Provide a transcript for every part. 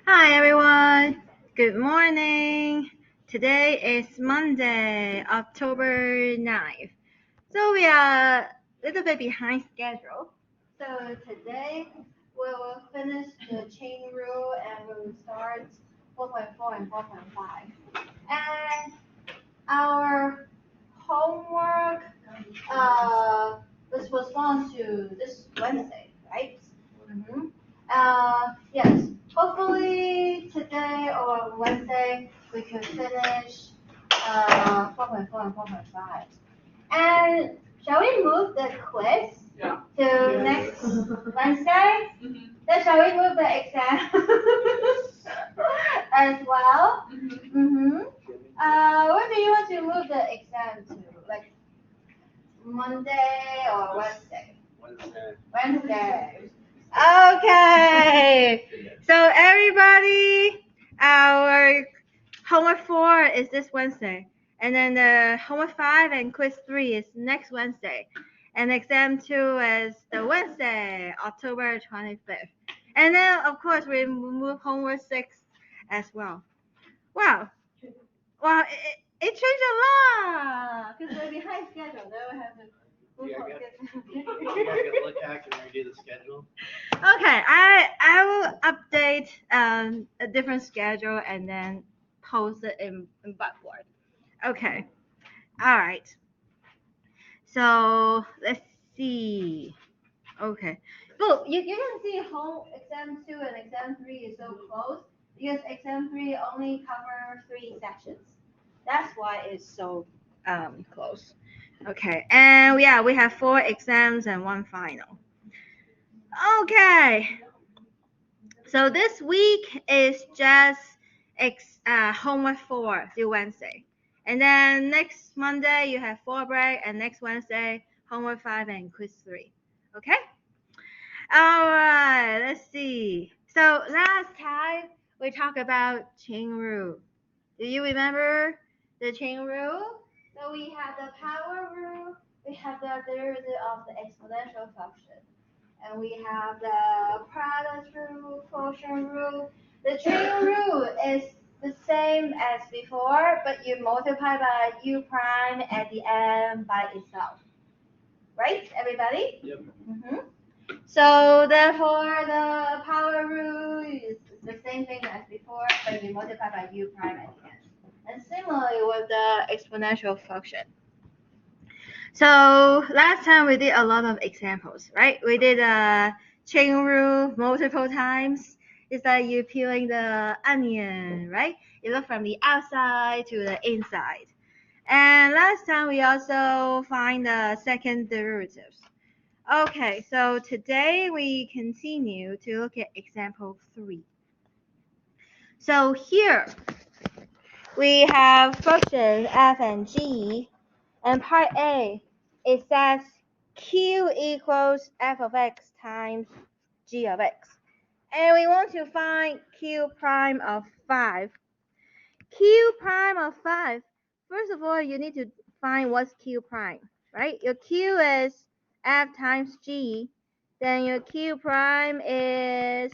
Hi everyone, good morning. Today is Monday, October 9th. So we are a little bit behind schedule. So today we will finish the chain rule and we will start 4.4 and 4.5. And our homework this was on to this Wednesday, right? Mm-hmm. Yes. Hopefully today or Wednesday we can finish 4.4 and 4.5. And shall we move the quiz to next Wednesday? Then shall we move the exam as well? When do you want to move the exam to? Like Monday or Wednesday? Wednesday. Okay. So everybody, our homework 4 is this Wednesday. And then the homework 5 and quiz 3 is next Wednesday. And exam 2 is the Wednesday, October 25th. And then, of course, we move homework 6 as well. Wow. Wow, it changed a lot. Because we're behind schedule. Then we have to move forward. You gotta look back and redo the schedule. Okay, I will update a different schedule and then post it in Blackboard. Okay, all right. So let's see. Okay, but you can see how exam 2 and exam 3 is so close because exam 3 only covers 3 sections. That's why it's so close. Okay, and yeah, we have 4 exams and 1 final. Okay. So this week is just homework 4 till Wednesday. And then next Monday you have 4 break and next Wednesday homework 5 and quiz 3. Okay? Alright, let's see. So last time we talked about chain rule. Do you remember the chain rule? So we have the power rule, we have the derivative of the exponential function. And we have the product rule, quotient rule. The chain rule is the same as before, but you multiply by u prime at the end by itself. Right, everybody? Yep. So therefore, the power rule is the same thing as before, but you multiply by u prime at the end. And similarly with the exponential function. So last time we did a lot of examples, right? We did a chain rule multiple times. It's like you peeling the onion, right? You look from the outside to the inside. And last time we also find the second derivatives. Okay, so today we continue to look at example 3. So here we have functions f and g, and part A, it says q equals f of x times g of x. And we want to find q prime of 5. Q prime of 5, first of all, you need to find what's q prime, right? Your q is f times g, then your q prime is,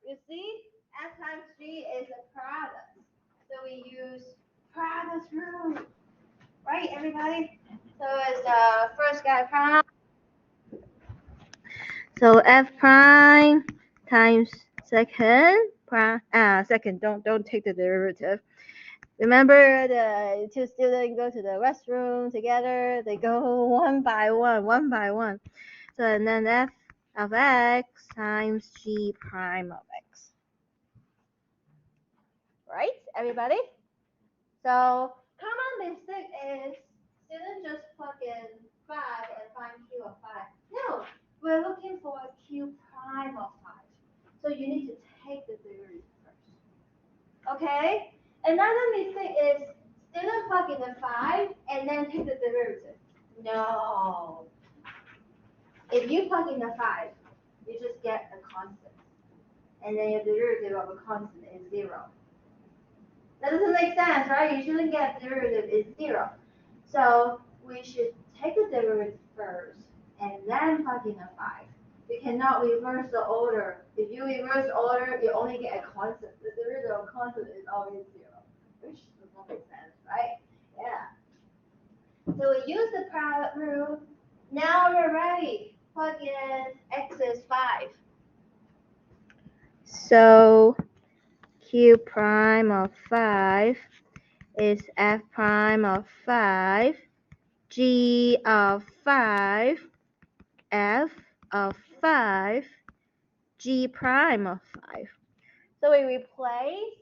you see, f times g is a product. So we use product rule. Right, everybody? So it's the first guy prime. So f prime times second prime. Second. Don't take the derivative. Remember, the two students go to the restroom together. They go one by one. So and then f of x times g prime of x. Right, everybody? So common mistake is students just plug in 5 and find q of 5. No, we're looking for q prime of 5. So you need to take the derivative first. Okay? Another mistake is students plug in the 5 and then take the derivative. No. If you plug in the 5, you just get a constant. And then your derivative of a constant is 0. That doesn't make sense, right? You shouldn't get derivative is 0. So we should take the derivative first and then plug in a 5. You cannot reverse the order. If you reverse the order, you only get a constant. The derivative of constant is always 0, which does not make sense, right? Yeah. So we use the product rule. Now we're ready. Plug in x is 5. So q prime of 5 is f prime of 5, g of 5, f of 5, g prime of 5. So we replace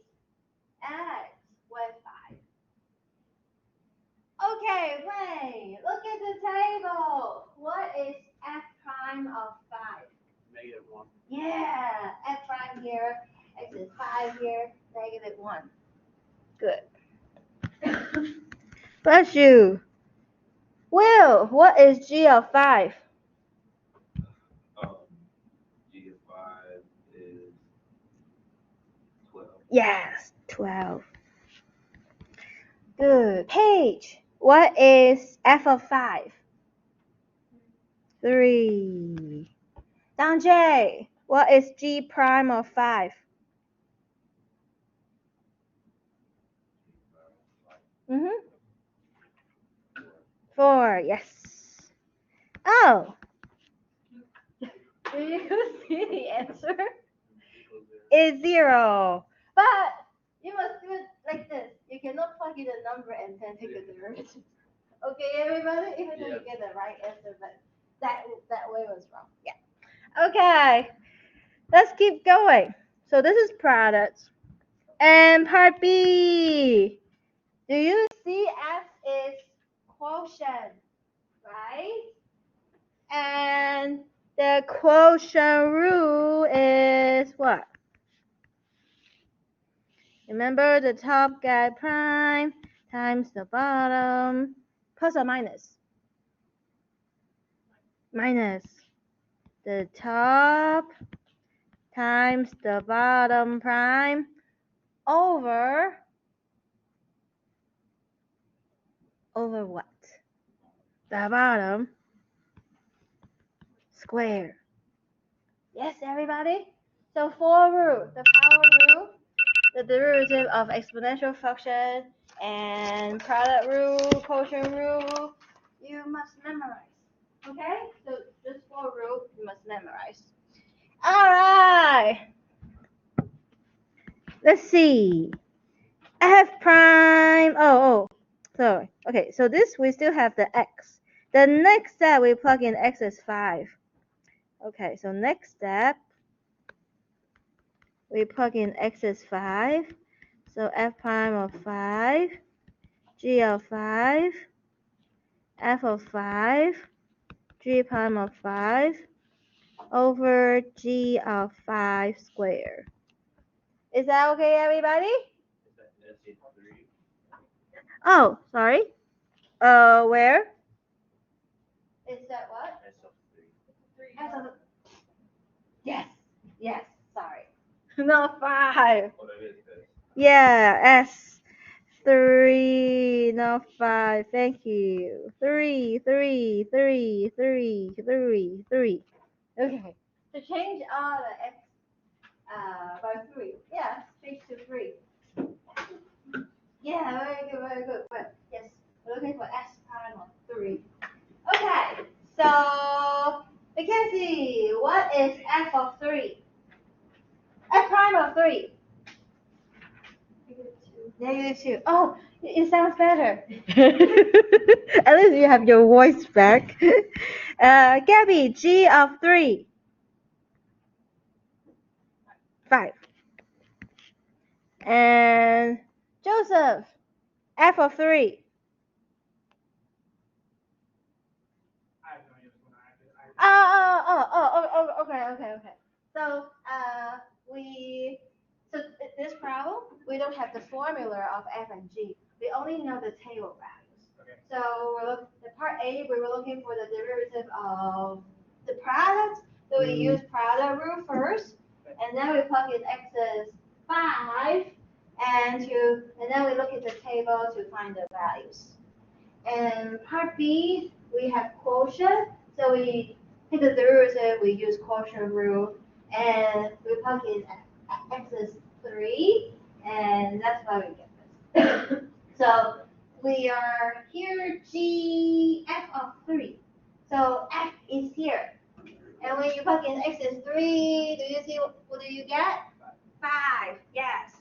x with 5. Okay, wait, look at the table. What is f prime of 5? -1. Yeah, f prime here, x is 5 here, -1. Good. Bless you. Will, what is g of 5? G of 5 is 12. Yes, 12. Good. Paige, what is f of 5? 3. Donjay, what is g prime of 5? Mm-hmm. 4, yes. Oh. Do you see the answer? It's 0. But you must do it like this. You cannot plug in a number and then take the derivative. Okay, everybody? Even though you get the right answer, but that way was wrong. Yeah. Okay. Let's keep going. So this is products. And part B. Do you see F is quotient, right? And the quotient rule is what? Remember the top get prime times the bottom, plus or minus? Minus the top times the bottom prime over what? The bottom square. Yes, everybody? So for rule, the power rule, the derivative of exponential function, and product rule, quotient rule, you must memorize. Okay? So just for rule, you must memorize. All right. Let's see. F prime. Sorry. Okay, so this we still have the x. The next step we plug in x is 5. Okay, so next step we plug in x is 5. So f prime of 5, g of 5, f of 5, g prime of 5 over g of 5 squared. Is that okay, everybody? That's 3. Oh, sorry. Where? Is that what? S of 3. S of Yes, sorry. No, 5. Oh, that is S. Yeah, S. 3, not 5. Thank you. 3. Okay. To change all the X by 3. Yeah, change to 3. Yeah, very good. But yes, we're looking for S prime of 3. Okay, so we can see what is F of 3. F prime of 3. -2. Oh, it sounds better. At least you have your voice back. Gabby, G of 3. 5. And Joseph, F of 3. Okay. So, this problem, we don't have the formula of f and g. We only know the table values. Okay. So, the part A, we were looking for the derivative of the product. So we use product rule first, and then we plug in x is 5, and then we look at the table to find the values. And part B, we have quotient. So we take the derivative, we use quotient rule, and we plug in x is 3, and that's why we get this. So we are here g f of 3. So f is here. And when you plug in x is 3, do you see what do you get? 5, yes.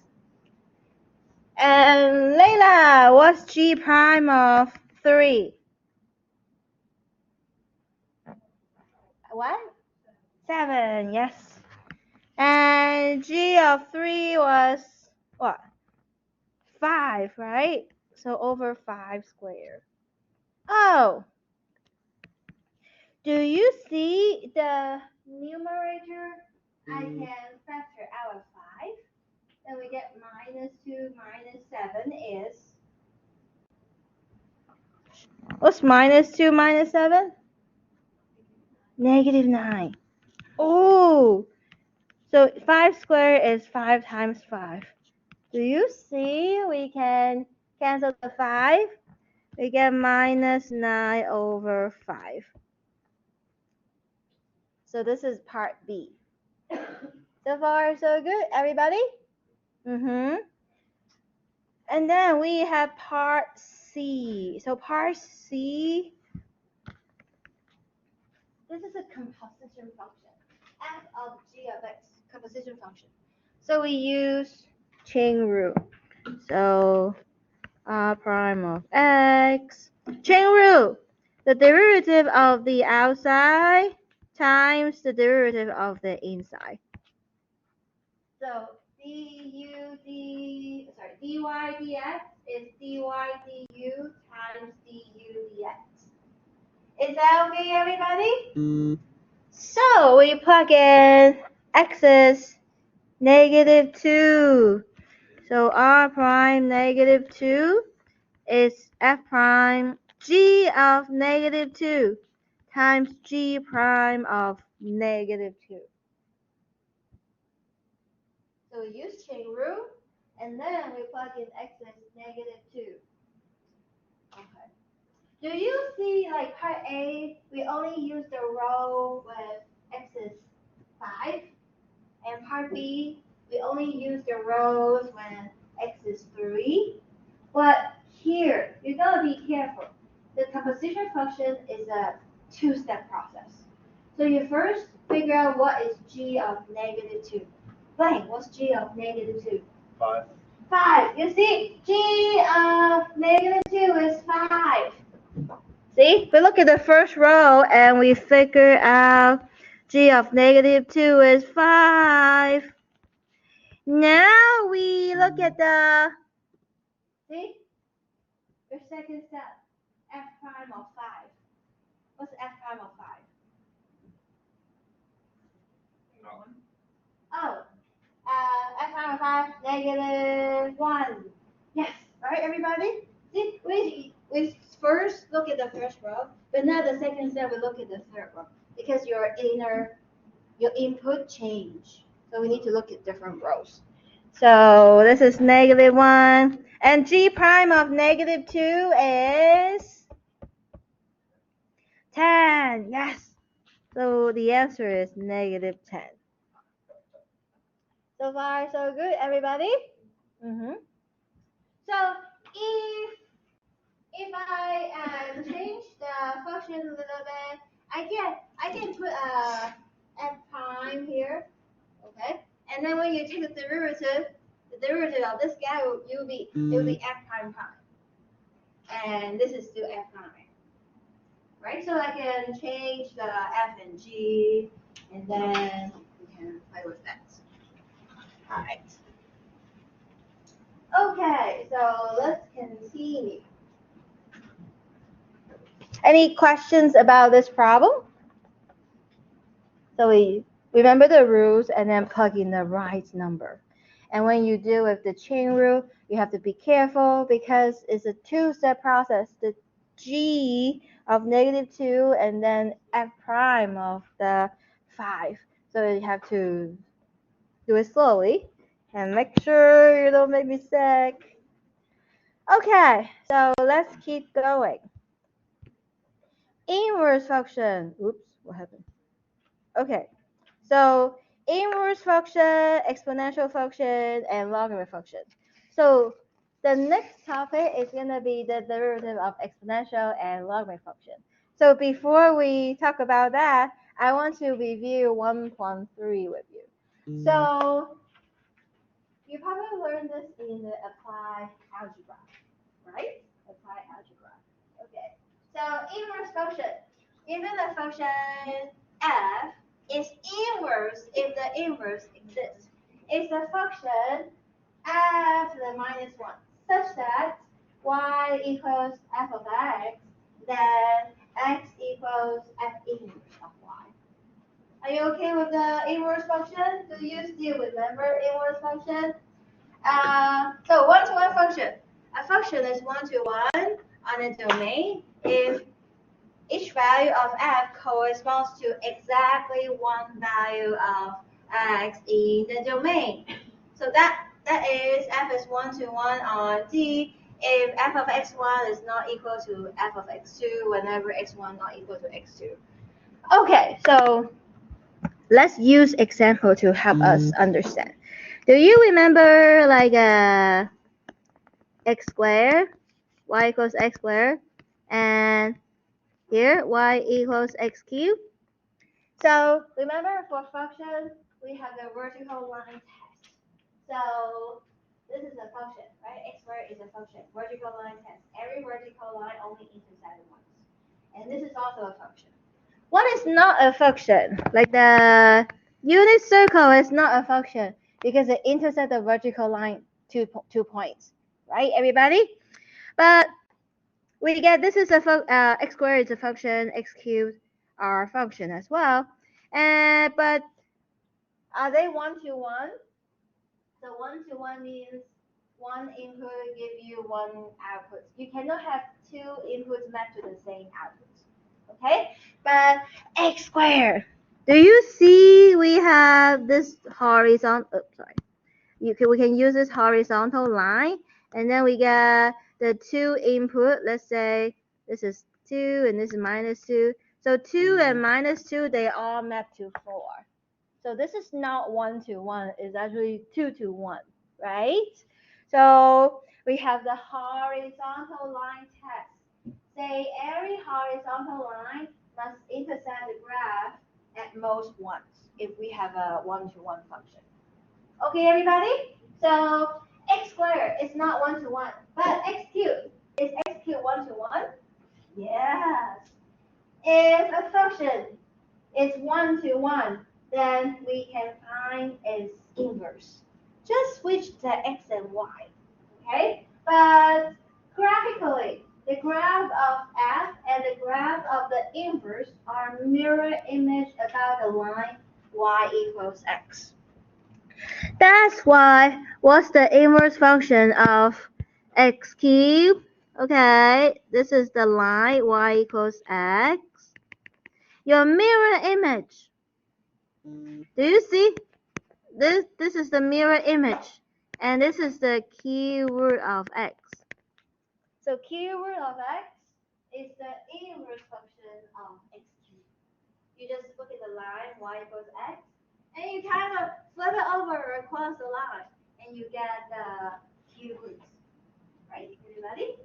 And Layla, what's g prime of 3? What? 7, yes. And g of 3 was what? 5, right? So over 5 squared. Oh, do you see the numerator? I can factor out of 5. Then we get minus 2 minus 7 is. What's minus 2 minus 7? Negative 9. Oh, so 5 squared is 5 times 5. Do you see we can cancel the 5? We get minus 9 over 5. So this is part B. So far, so good, everybody? And then we have part C. So part C, this is a composition function. F of g of x, composition function. So we use chain rule. So r prime of x, chain rule. The derivative of the outside times the derivative of the inside. So dy dx is dy du times du dx. Is that okay, everybody? So we plug in x is negative 2. So r prime negative 2 is f prime g of negative 2 times g prime of negative 2. So we use chain rule, and then we plug in x is negative 2. Okay. Do you see, like part A, we only use the row with x is 5, and part B, we only use the rows when x is 3. But here, you gotta be careful. The composition function is a two-step process. So you first figure out what is g of negative 2. Blank, what's g of negative 2? 5. 5. You see, g of negative 2 is 5. See, we look at the first row and we figure out g of negative 2 is 5. Now we look at the, see, your second step, f prime of 5. What's f prime of 5? Oh, f prime of 5, negative 1. Yes, right, everybody? See, we first look at the first row, but now the second step we look at the third row because your input change. So we need to look at different rows. So this is negative 1, and g prime of negative 2 is 10. Yes. So the answer is negative 10. So far, so good, everybody? So if I change the function a little bit, I can put a f prime here, okay? And then when you take the derivative of this guy will be f prime prime, and this is still f prime, right? So I can change the f and g, and then we can play with that. All right. Okay, so let's continue. Any questions about this problem? So we remember the rules and then plug in the right number. And when you deal with the chain rule, you have to be careful because it's a two-step process. The g of negative 2 and then f prime of the 5. So you have to do it slowly and make sure you don't make mistake. Okay, so let's keep going. Inverse function. Oops, what happened? Okay, so inverse function, exponential function, and logarithm function. So the next topic is going to be the derivative of exponential and logarithm function. So before we talk about that, I want to review 1.3 with you. So you probably learned this in the applied algebra, right? Applied algebra. Okay. So inverse function. Given the function f is inverse if the inverse exists. It's a function f to the minus 1 such that y equals f of x, then x equals f inverse of y. Are you okay with the inverse function? Do you still remember inverse function? So one-to-one function. A function is one-to-one on a domain if each value of f corresponds to exactly one value of x in the domain. So that is f is one-to-one on D if f of x1 is not equal to f of x2 whenever x1 not equal to x2. Okay, so let's use example to help us understand. Do you remember like x squared, y equals x squared, and here y equals x cubed? So remember for functions, we have the vertical line test. So this is a function, right? X squared is a function, vertical line test. Every vertical line only intersects once. And this is also a function. What is not a function? Like the unit circle is not a function because it intersects the vertical line 2 points, right, everybody? But we get this is a x squared is a function, x cubed are a function as well. But are they one-to-one? So one-to-one means one input give you one output. You cannot have two inputs mapped to the same output. Okay? But x squared. Do you see we have this horizontal, oops, sorry. We can use this horizontal line, and then we get the two input. Let's say this is 2 and this is minus 2. So 2 and minus 2, they all map to 4. So this is not 1-to-1, it's actually 2-to-1, right? So we have the horizontal line test. Say every horizontal line must intersect the graph at most once if we have a 1-to-1 function. Okay, everybody? So x squared is not 1-to-1, but x cubed. Is x cubed 1-to-1? Yes. If a function is 1-to-1, then we can find its inverse. Just switch the x and y, okay? But graphically, the graph of f and the graph of the inverse are mirror image about the line y equals x. That's why, what's the inverse function of x cubed? Okay, this is the line y equals x. Your mirror image. Do you see? This is the mirror image, and this is the keyword of x. So keyword of x is the inverse function of x cubed. You just look at the line y equals x, and you kind of flip it over across the line, and you get the keyword. Right, everybody?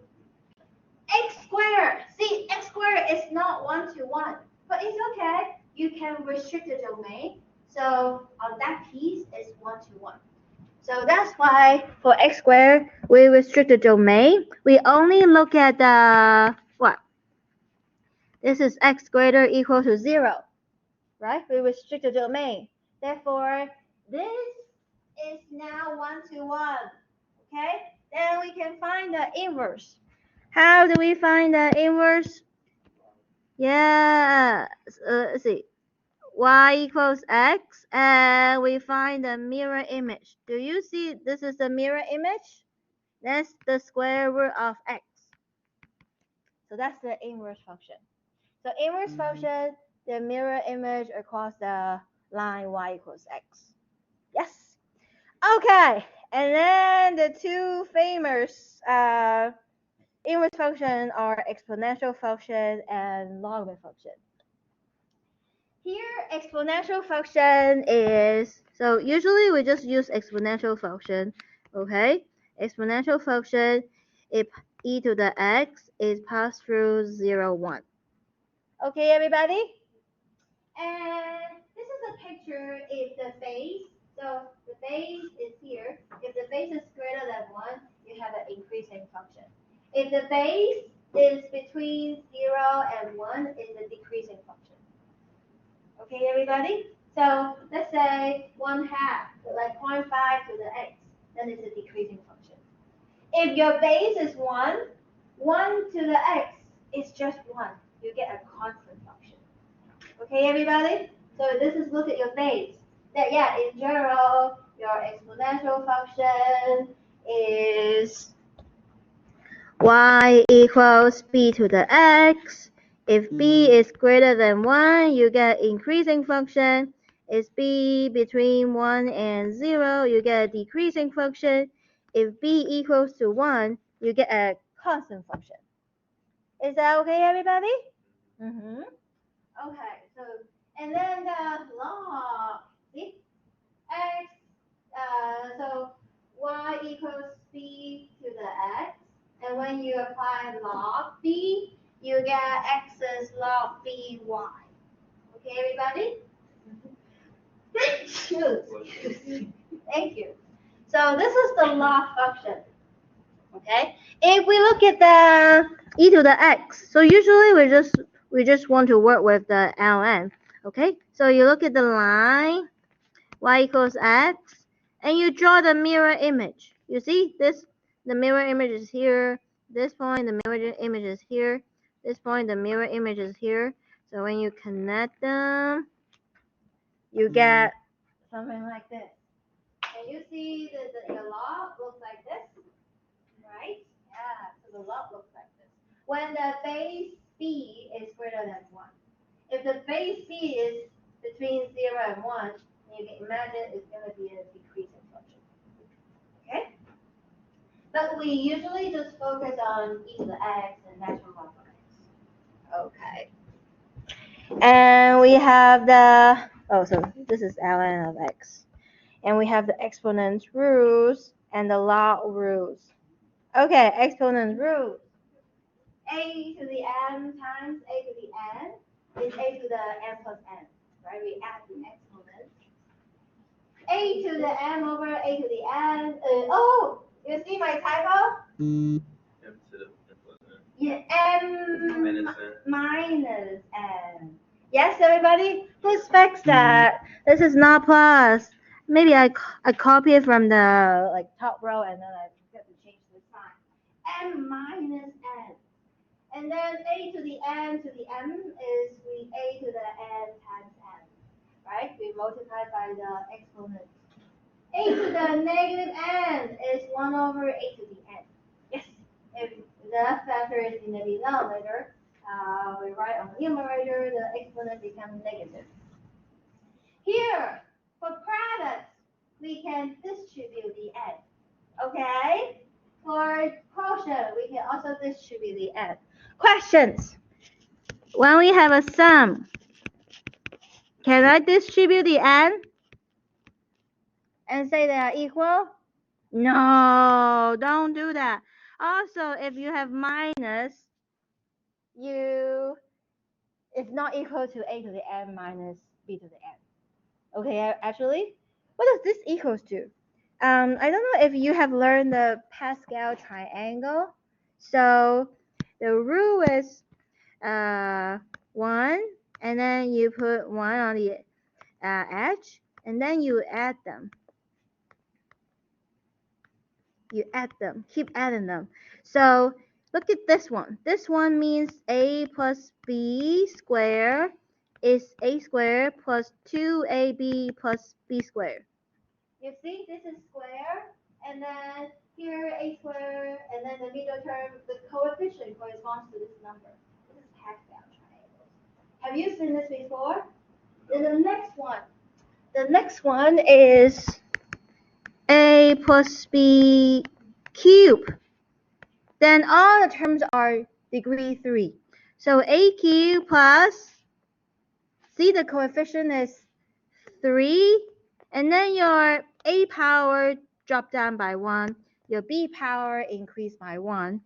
X squared. See, x squared is not 1-to-1, but it's okay. You can restrict the domain. So on that piece, it's 1-to-1. So that's why for x squared, we restrict the domain. We only look at the, what? This is x greater equal to 0, right? We restrict the domain. Therefore, this is now 1-to-1, okay? Then we can find the inverse. How do we find the inverse? Yeah, let's see. Y equals x, and we find the mirror image. Do you see this is the mirror image? That's the square root of x. So that's the inverse function. So inverse function, the mirror image across the line y equals x. Yes. Okay, and then the two famous inverse function are exponential function and logarithm function. Here, exponential function is, so usually we just use exponential function, okay? Exponential function, if e to the x is passed through 0, 1. Okay, everybody? And this is a picture if the base, so the base is here. If the base is greater than 1, you have an increasing function. If the base is between 0 and 1, it's a decreasing function. Okay, everybody? So let's say 1/2, like 0.5 to the x, then it's a decreasing function. If your base is 1, 1 to the x is just 1. You get a constant function. Okay, everybody? So this is look at your base. That yeah, in general, your exponential function is y equals b to the x. If b is greater than 1, you get increasing function. If b between 1 and 0, you get a decreasing function. If b equals to 1, you get a constant function. Is that okay, everybody? Mm-hmm. Okay, so, and then the log, see? X, so y equals b to the x. And when you apply log b, you get x is log by. Okay, everybody? Thank you. Thank you. So this is the log function. Okay. If we look at the e to the x, so usually we just want to work with the ln. Okay. So you look at the line y equals x, and you draw the mirror image. You see this? The mirror image is here. This point, the mirror image is here. This point, the mirror image is here. So when you connect them, you get something like this. And you see that your log looks like this, right? Yeah, so the log looks like this. When the base b is greater than 1. If the base b is between 0 and 1, you can imagine it's going to be a decreasing function. Okay? But we usually just focus on e to the x and natural log of x. Okay. And we have the, so this is ln of x. And we have the exponents rules and the log rules. Okay, exponents rules. A to the n times a to the n is a to the n plus n. Right? We add the exponents. A to the m over a to the n. Oh, you see my typo? M to the Yeah, m minus n. Yes, everybody? Who expects that? This is not plus. Maybe I copy it from the top row and then I forget to change the sign. M minus n. And then a to the n to the m is a to the n times n. Right? We multiply by the exponent. A to the negative n is 1 over a to the n. Yes. If the factor is in the denominator, we write on the numerator, the exponent becomes negative. Here, for products, we can distribute the n. Okay? For quotient, we can also distribute the n. Questions? When we have a sum, can I distribute the n and say they are equal? No, don't do that. Also, if you have minus, it's not equal to a to the n minus b to the n. Okay, actually, what does this equals to? I don't know if you have learned the Pascal triangle. So the rule is 1, and then you put 1 on the edge, and then you add them. You add them, keep adding them. So look at this one. This one means a plus b squared is a squared plus 2ab plus b squared. You see, this is square, and then here a squared, and then the middle term, the coefficient corresponds to this number. This is Pascal triangles. Have you seen this before? Then the next one is a plus b cubed. Then all the terms are degree 3. So a cubed plus See, the coefficient is 3, and then your a power dropped down by 1, your b power increased by 1,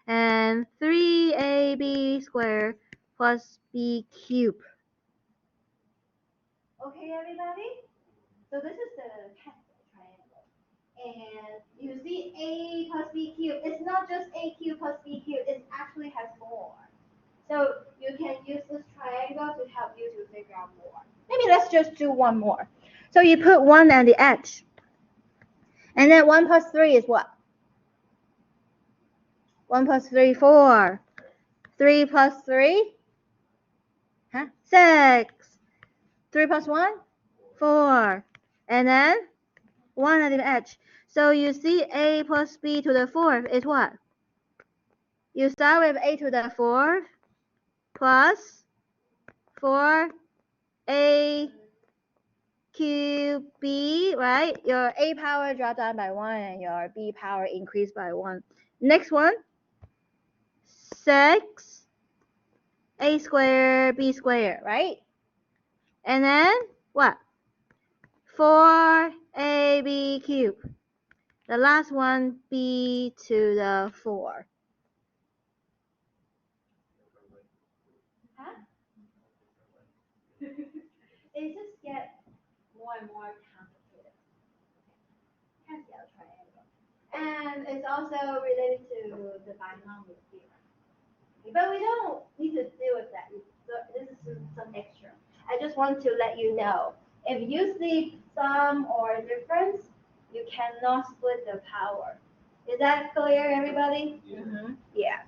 and 3ab squared plus b cubed. Okay, everybody? So this is the triangle. And you see a plus b cubed. It's not just a cubed plus b cubed. It actually has more. So you can use this triangle to help you to figure out more. Maybe let's just do one more. So you put 1 at the edge. And then 1 plus 3 is what? 1 plus 3, 4. 3 plus 3? 6. 3 plus 1? 4. And then 1 at the edge. So you see a plus b to the 4th is what? You start with a to the 4th plus 4a cube b, right? Your a power dropped down by 1 and your b power increased by 1. Next one, 6 a squared b squared, right? And then what? 4ab cubed. The last one, b to the 4. Huh? It just gets more and more complicated. Hence the triangle. And it's also related to the binomial theorem. But we don't need to deal with that. This is some extra. I just want to let you know. If you see sum or difference, you cannot split the power. Is that clear, everybody? Yeah. Mm-hmm. Yeah.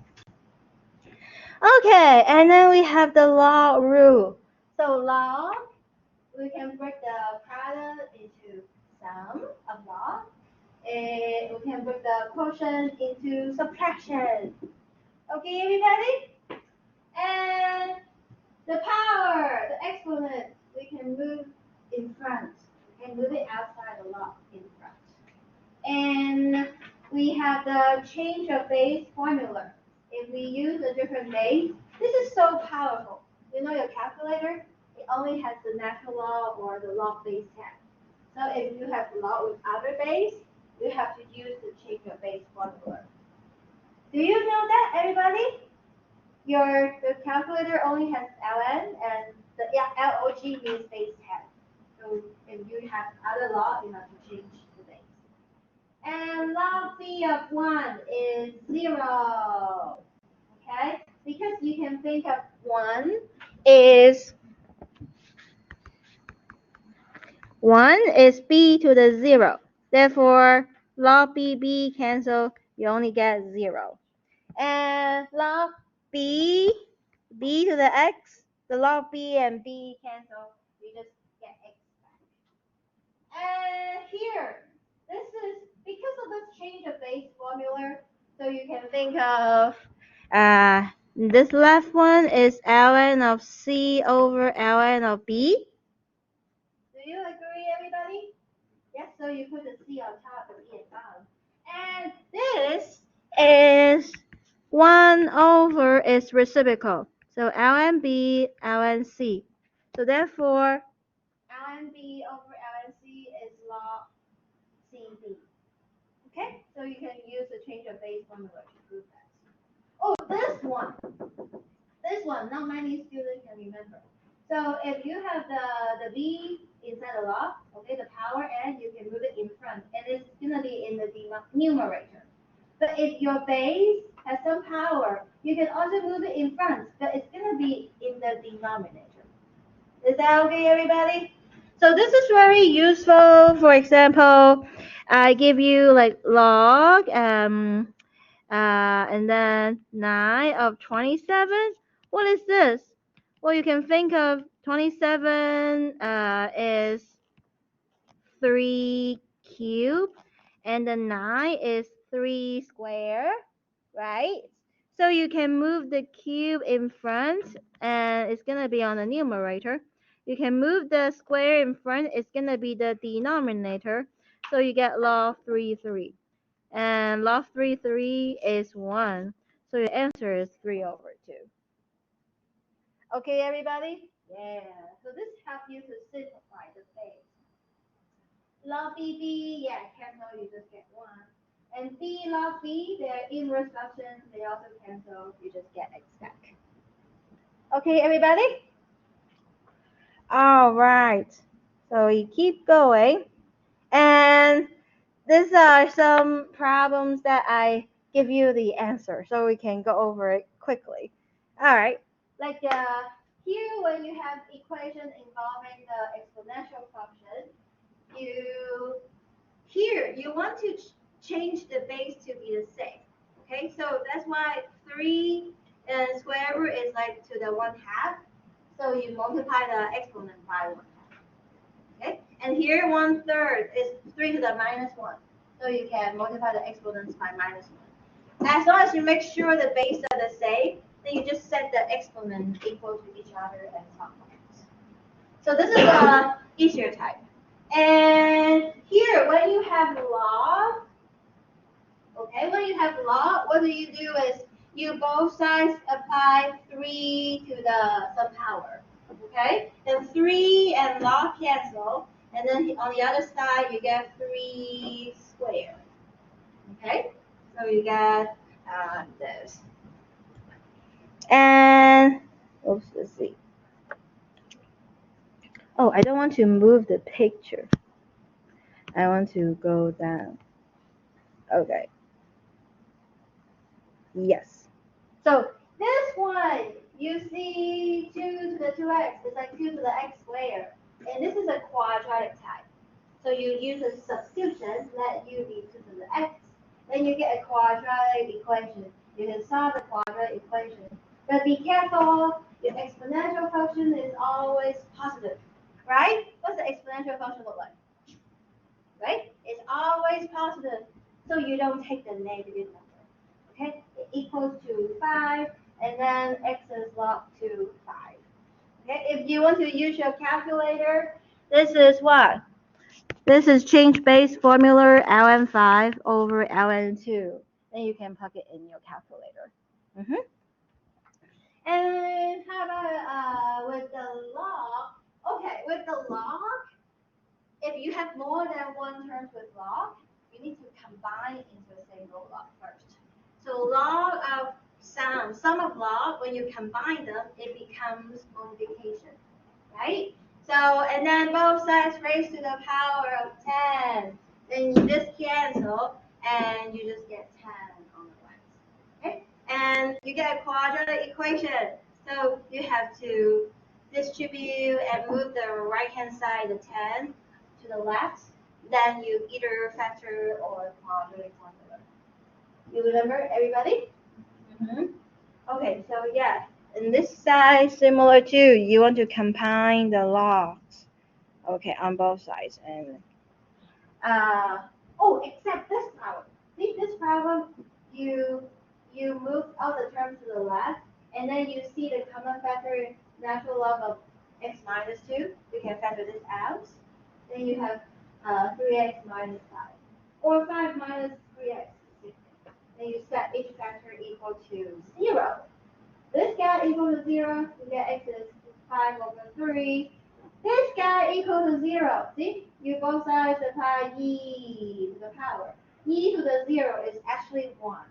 Okay, and then we have the log rule. So log, we can break the product into sum of log. And we can break the quotient into subtraction. Okay, everybody? And the power, the exponent, we can move in front. We can move it outside the log in front. And we have the change of base formula. If we use a different base, this is so powerful. You know your calculator? It only has the natural log or the log base 10. So if you have log with other base, you have to use the change of base formula. Do you know that, everybody? The calculator only has ln and the log means base 10. So if you have other log, you have to change the base. And log b of 1 is 0. Okay? Because you can think of 1 is b to the 0. Therefore, log b cancel, you only get 0. And log b to the x, the log b and b cancel, you just get x back. And here, this is because of this change of base formula, so you can think of this left one is ln of c over ln of b. Do you agree, everybody? Yes, so you put the c on top and b at bottom. And this is 1 over its reciprocal. So ln b, ln c. So therefore, ln b over ln c is log cb. Okay, so you can use the change of base formula to prove that. Oh, this one, not many students can remember. So if you have the b inside the log, okay, the power n, you can move it in front, and it's gonna be in the numerator. But if your base has some power, you can also move it in front, but it's gonna be in the denominator. Is that okay, everybody? So this is very useful. For example, I give you like log and then 9 of 27. What is this? Well, you can think of 27 is 3 cubed, and the 9 is 3 square, right? So you can move the cube in front, and it's going to be on the numerator. You can move the square in front, it's going to be the denominator. So you get log 3. And log 3 is 1. So your answer is 3 over 2. Okay, everybody? Yeah. So this helps you to simplify the base. Log BB, yeah, cancel, you just get 1. And B log B, they're inverse functions, they also cancel, you just get x back. Okay, everybody? All right. So we keep going. And these are some problems that I give you the answer, so we can go over it quickly. All right. Like here, when you have equation involving the exponential function, you want to change the base to be the same. Okay, so that's why 3 square root is like to the 1/2. So you multiply the exponent by 1/2. Okay, and here 1/3 is 3 to the minus 1. So you can multiply the exponents by minus 1. As long as you make sure the base are the same, then you just set the exponent equal to each other and solve it. So this is a easier type. And here, when you have log, okay, when you have log, what do? Is you both sides apply 3 to the some power. Okay, then 3 and log cancel, and then on the other side you get 3 squared. Okay, so you get this. And oops, let's see. Oh, I don't want to move the picture. I want to go down. Okay. Yes. So this one, you see 2 to the 2x, it's like 2 to the x squared. And this is a quadratic type. So you use a substitution, let u be 2 to the x, then you get a quadratic equation. You can solve the quadratic equation. But be careful, your exponential function is always positive, right? What's the exponential function look like? Right? It's always positive, so you don't take the negative number. Okay? It equals to 5, and then x is log to 5. Okay? If you want to use your calculator, this is what? This is change base formula ln5 over ln2. Then you can plug it in your calculator. And how about with the log? Okay, with the log, if you have more than one term with log, you need to combine into a single log first. So log of sum of log, when you combine them, it becomes multiplication, right? So, and then both sides raised to the power of 10. Then you just cancel, and you just get 10 on the right. Okay? And you get a quadratic equation. So you have to distribute and move the right-hand side, the 10, to the left. Then you either factor or quadratic formula. You remember, everybody? Okay, so yeah, and this side similar to you want to combine the logs, okay, on both sides, and except this problem. See this problem, you move all the terms to the left, and then you see the common factor natural log of x minus 2. You can factor this out. Then you have 3x minus 5, or 5 minus 3x. Then you set each factor equal to 0. This guy equal to 0, you get x is 5 over 3. This guy equal to 0. See? You both sides apply e to the power. E to the 0 is actually 1.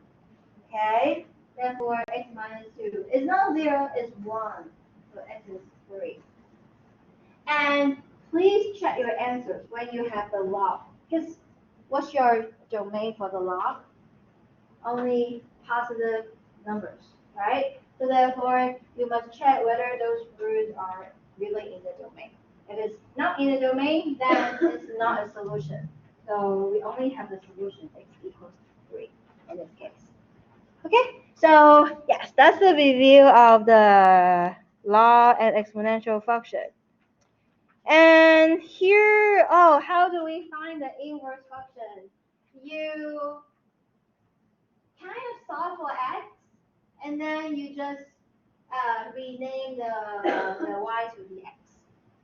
Okay? Therefore, x minus 2 is not 0, it's 1. So x is 3. And please check your answers when you have the log. Because what's your domain for the log? Only positive numbers, right? So therefore, you must check whether those roots are really in the domain. If it's not in the domain, then it's not a solution. So we only have the solution x equals 3 in this case. Okay, so yes, that's the review of the law and exponential function. And here, how do we find the inverse function? You kind of solve for x, and then you just rename the y to the x.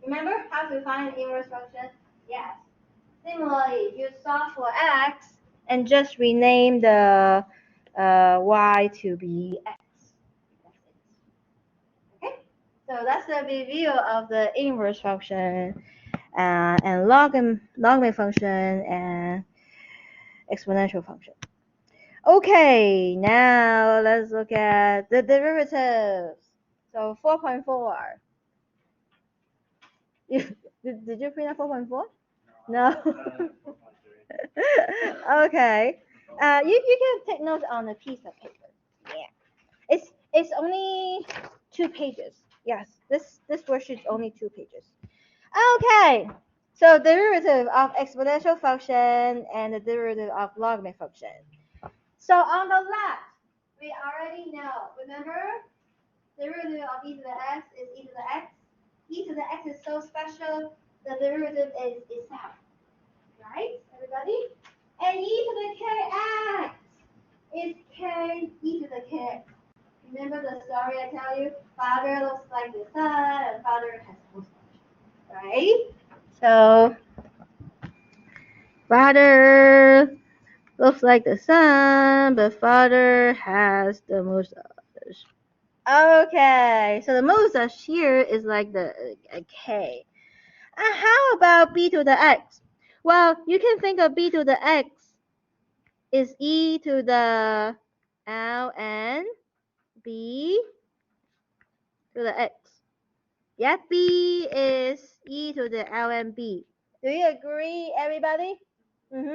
Remember how to find the inverse function? Yes. Similarly, you solve for x and just rename the y to be x. That's it. Okay? So that's the review of the inverse function and logarithmic function and exponential function. Okay, now let's look at the derivatives. So 4.4. Did you print out 4.4? No. Okay. You can take notes on a piece of paper. Yeah. It's only 2 pages. Yes, this worksheet is only 2 pages. Okay. So derivative of exponential function and the derivative of logarithmic function. So on the left, we already know. Remember, derivative of e to the x is e to the x. E to the x is so special. The derivative is itself. Right, everybody? And e to the kx is k e to the kx. Remember the story I tell you? Father looks like the sun, and father has mustache. Right? So father looks like the sun, but father has the mustache. Okay, so the mustache here is like the k. And how about b to the x? Well, you can think of b to the x is e to the ln b to the x. Yeah, b is e to the ln b. Do you agree, everybody?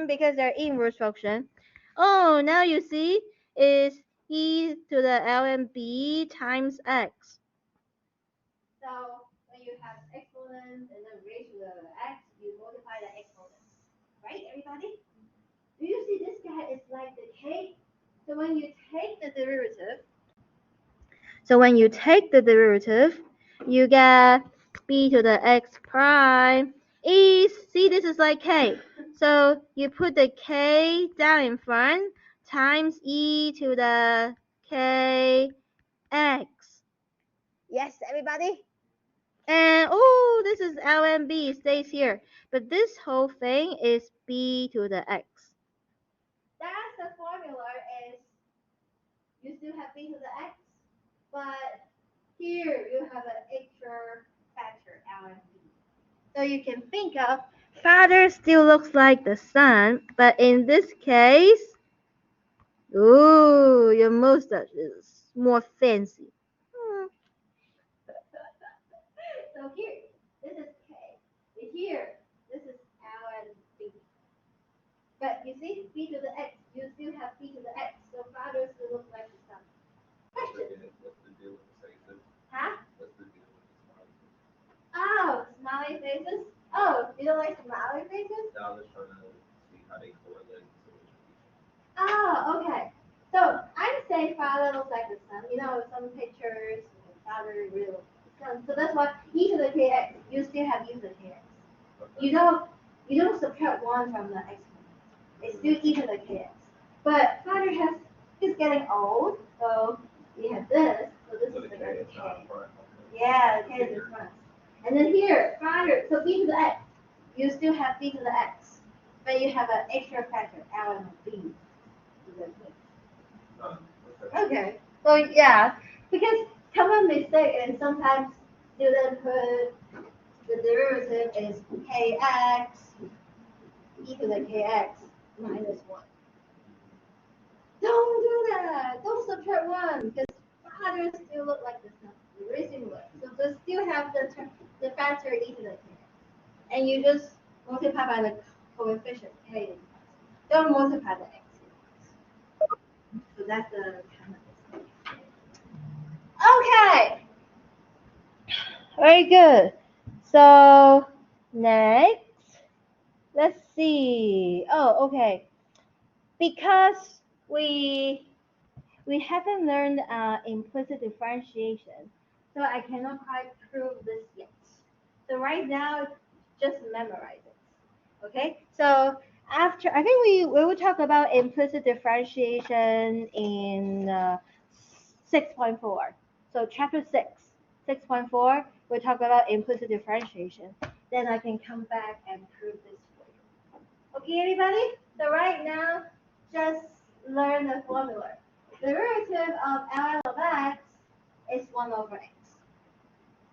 Because they're inverse function. Oh, now you see is e to the ln b times x. So when you have exponents and then raise to the x, you multiply the exponents. Right, everybody? Do you see this guy is like the k? So when you take the derivative, you get b to the x prime is, see, this is like k. So you put the k down in front times e to the k x. Yes, everybody? And oh, this is ln b stays here. But this whole thing is b to the x. That's the formula is you still have b to the x, but here you have an extra factor ln b. So you can think of father still looks like the sun, but in this case, ooh, your mustache is more fancy. So here, this is k. Here, this is ln b. But you see, b to the x, you still have b to the x, so father still looks like the sun. Question? What's the deal with the faces? Huh? What's the deal with the smiley faces? Oh, smiley faces? Oh, you don't like smiley faces? Now I was trying to see how they correlate to each other. Oh, okay. So I'm saying father looks like the sun. You know, some pictures, father really looks like the sun. So that's why e to the kx, you still have e to the kx. Okay. You don't subtract 1 from the exponent. It's still e to the kx. But father is getting old, so we have this. So this So is the the K is k. not front. Yeah, the k is in front. And then here, father, so b to the x, you still have b to the x, but you have an extra factor, ln of b. Okay. So yeah, because common mistake is sometimes students put the derivative is kx e to the kx minus 1. Don't do that. Don't subtract 1 because fathers still look like the sun. They're very similar. So they still have the factor e to the kx. And you just multiply by the coefficient k. Don't multiply the x. So that's the kind of mistake. Okay. Very good. So next, let's see. Oh, okay. Because we haven't learned implicit differentiation, so I cannot quite prove this yet. So right now, just memorize it. Okay. So after, I think we will talk about implicit differentiation in 6.4. So chapter 6, 6.4, we'll talk about implicit differentiation. Then I can come back and prove this for you. Okay, everybody? So right now, just learn the formula. The derivative of ln of x is 1 over x.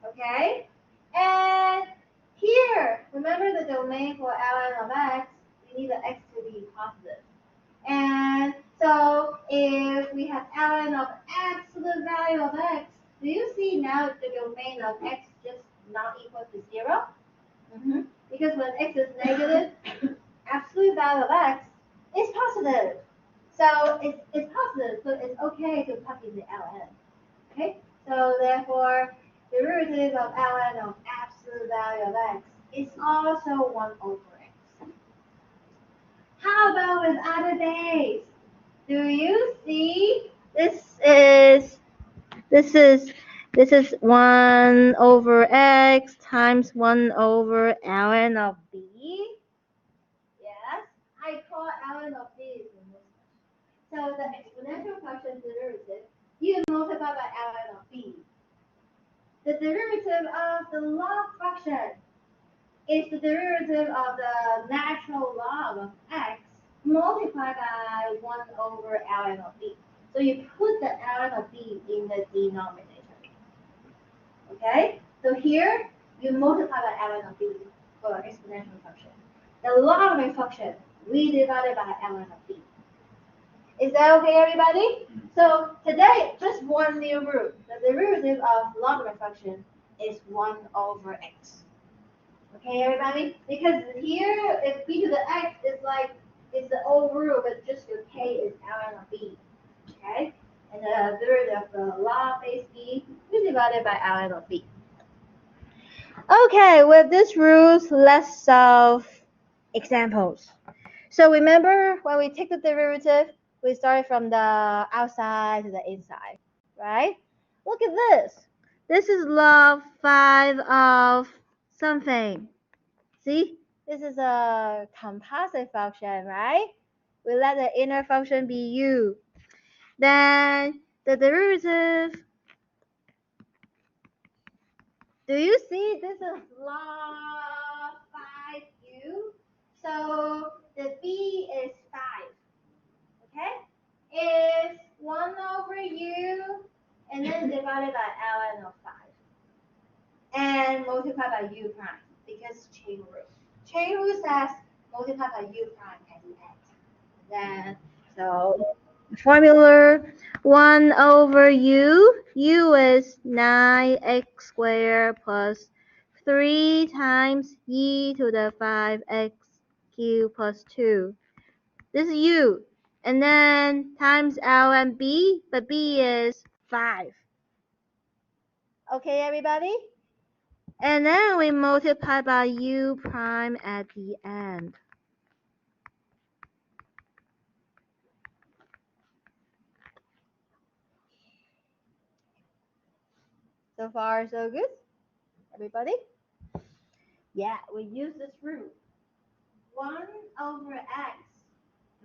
Okay? And here, remember the domain for ln of x, we need the x to be positive. And so if we have ln of absolute value of x, do you see now the domain of x just not equal to 0? Because when x is negative, absolute value of x is positive. So it's positive, so it's okay to plug in the ln. Okay? So therefore, derivative of ln of absolute value of x is also 1 over x. How about with other base? Do you see this is 1 over x times 1 over ln of b? Yes, I call ln of b is the most. So the exponential function derivative, you multiply by ln of b. The derivative of the log function is the derivative of the natural log of x multiplied by 1 over ln of b. So you put the ln of b in the denominator. Okay? So here, you multiply by ln of b for exponential function. The logarithmic function, we divided by ln of b. Is that okay, everybody? So today, just one new rule. The derivative of logarithmic function is 1 over x. Okay, everybody? Because here, if b to the x is like, it's the old rule, but just your k is ln of b. Okay? And the derivative of the log base b, we divided by ln of b. Okay, with these rules, let's solve examples. So remember, when we take the derivative, we start from the outside to the inside, right? Look at this. This is log 5 of something. See, this is a composite function, right? We let the inner function be u. Then the derivative, do you see this is log 5u? So the b is 5, okay? Is 1 over u, and then divided by ln of 5. And multiplied by u prime, because chain rule. Chain rule says multiply by u prime at the end. Then, so formula 1 over u is 9x squared plus 3 times e to the 5x cubed plus 2. This is u. And then times L and b, but b is 5. Okay, everybody? And then we multiply by u prime at the end. So far, so good? Everybody? Yeah, we use this rule. 1 over x,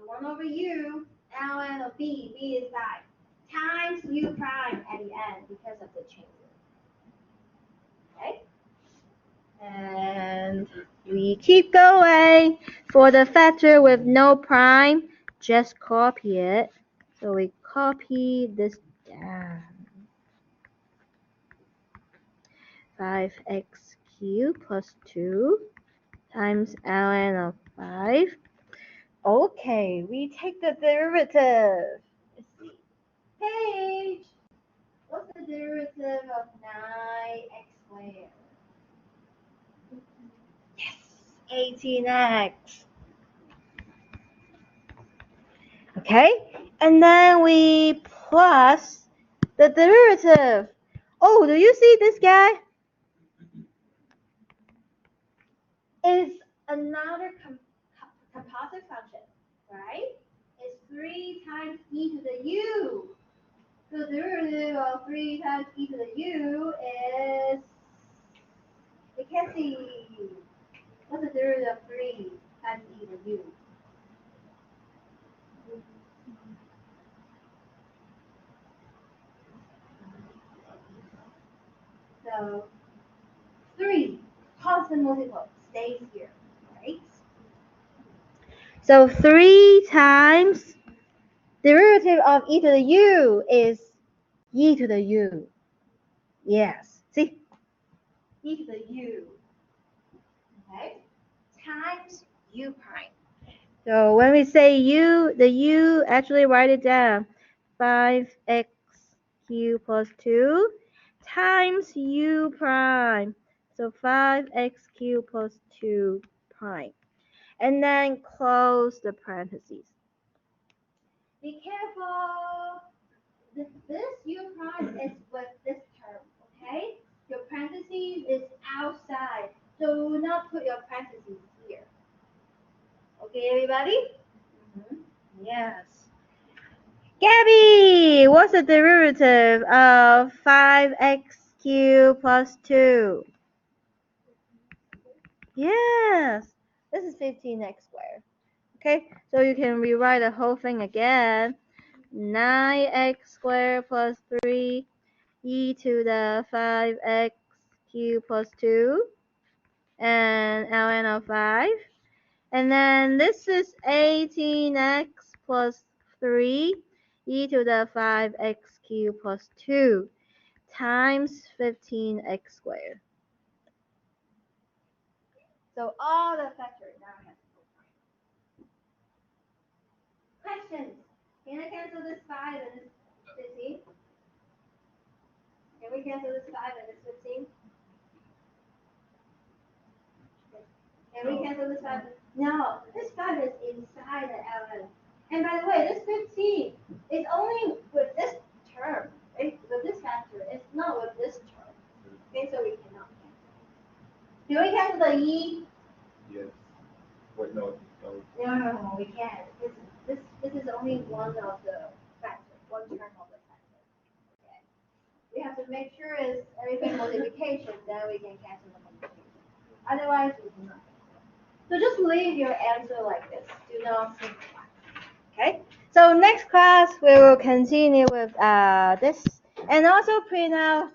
1 over u, ln of b, b is 5, times u prime at the end because of the chain rule. Okay? And we keep going. For the factor with no prime, just copy it. So we copy this down. 5x cubed plus 2 times ln of 5. Okay, we take the derivative. Let's see. Page, what's the derivative of 9x squared? Yes, 18x. Okay, and then we plus the derivative. Oh, do you see this guy? It's another composite function, right? It's 3 times e to the u. So the derivative of 3 times e to the u is, we can see, what's the derivative of 3 times e to the u? So 3, constant multiple, stays here, right? So 3 times derivative of e to the u is e to the u. Yes, see? e to the u, okay, times u prime. So when we say u, the u, actually write it down. 5x cubed plus 2 times u prime. So 5x cubed plus 2 prime. And then close the parentheses. Be careful. This u prime is with this term, okay? Your parentheses is outside. So do not put your parentheses here. Okay, everybody? Yes. Gabby, what's the derivative of 5x cubed plus 2? Yes, this is 15x squared. Okay, so you can rewrite the whole thing again. 9x squared plus 3 e to the 5x cubed plus 2 and ln of 5. And then this is 18x plus 3 e to the 5x cubed plus 2 times 15x squared. So all the factors now have questions. Can I cancel this 5 and this 15? Can we cancel this 5 and this 15? Can we cancel this 5? No, this 5 is inside the ln. And by the way, this 15 is only with this term, right? With this factor. It's not with this term. Okay, so we cannot cancel. Can we cancel the e? Yes. Wait, no. No, we can't. This is only one of the factors, one term of the factor. Okay. We have to make sure it's everything multiplication, then we can cancel the multiplication. Otherwise, we cannot. So just leave your answer like this. Do not simplify. Okay. So next class we will continue with this, and also print out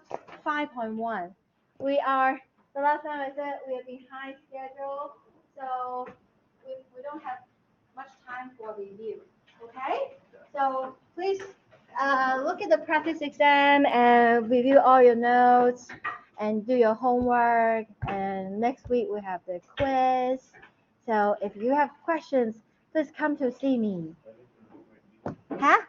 5.1. We are the last time I said we are behind schedule, so we don't have much time for review. Okay. So please look at the practice exam and review all your notes and do your homework. And next week we have the quiz. So if you have questions, please come to see me. Huh?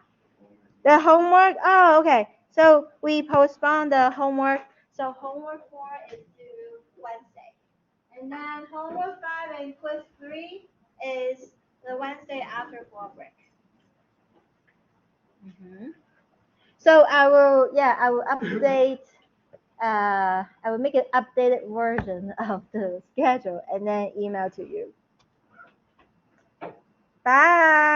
The homework? Oh, okay. So we postpone the homework. So homework 4 is due Wednesday. And then homework 5 and quiz 3 is the Wednesday after fall break. So I will update. I will make an updated version of the schedule and then email to you. Bye.